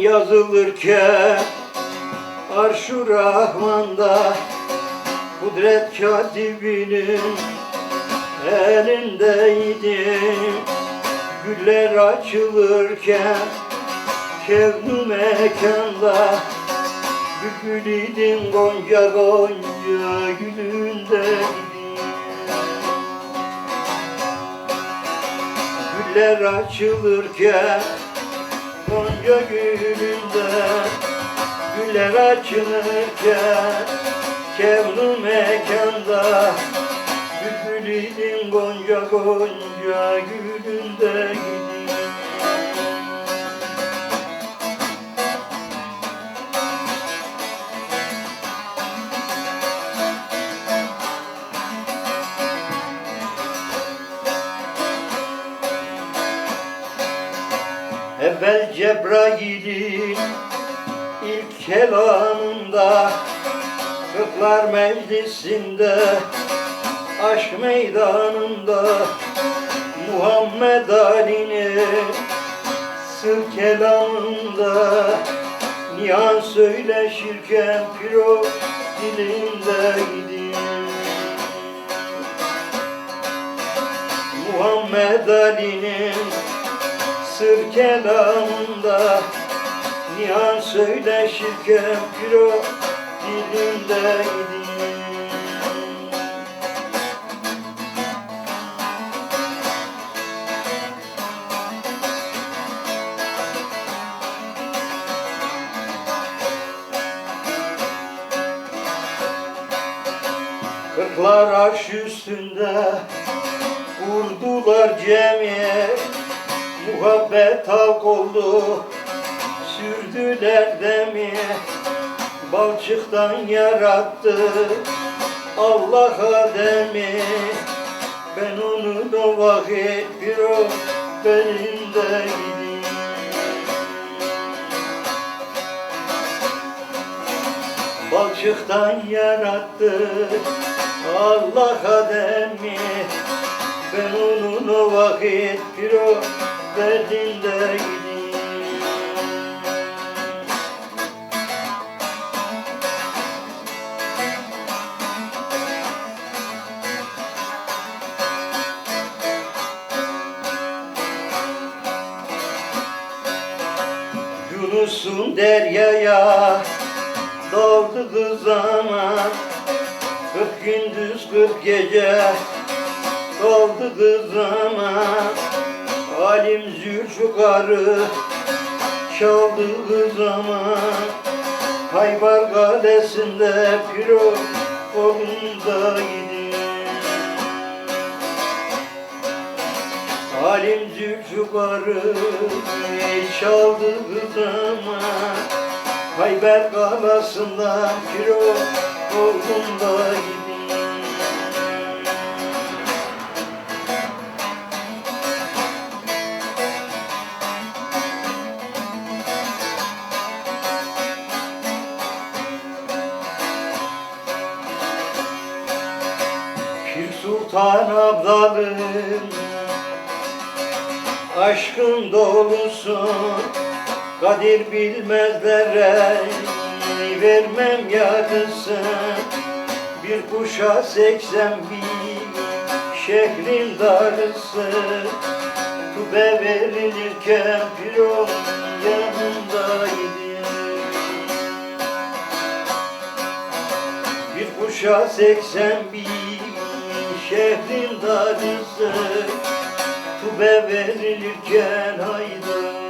yazılırken Arş-ı Rahman'da Kudret Katibinin elindeydi. Güller açılırken kevn-ü mekanda bülbül idin, gonca gonca gülündeydin. Güller açılırken gonca gülünde, güller açılırken kevn-ü mekanda bülbül idin, gonca gonca gülündeydin. Evvel Cebrail'in ilk kelamında, Kırklar Meclisi'nde, aşk meydanında, Muhammed Ali'nin sır kelamında, nihan söyleşirken piro dilindeydi. Muhammed Ali'nin sır kelamında, nihan söyleşirken piro dilindeydi. Kırklar arş üstünde kurdular cemiyet, muhabbet halk oldu, sürdüler demi. Balçıktan yarattı Allah Adem'i, ben onu da vakit bir o benimdeydim. Balçıktan yarattı Allah Adem'i, ben onun o vakit bir o benimdeydim. Yunus'un deryaya daldığı zaman, 40 gündüz 40 gece kaldığı zaman, Alim Zülfikar'ı çaldığı zaman, Haybar Kalesi'nde piro kolundaydı. Alim Zülfikar'ı çaldığı zaman, Hayber Kalesi'nde piro kolundaydı. Pir Sultan Abdal'ın aşkın dolusun, kadir bilmezlere vermem yarısın. Bir kuşa 81 şehrin darısı, tübe verilirken piron yanındaydı. Bir kuşa 81 şehrin darısı, tübe verilirken hayda.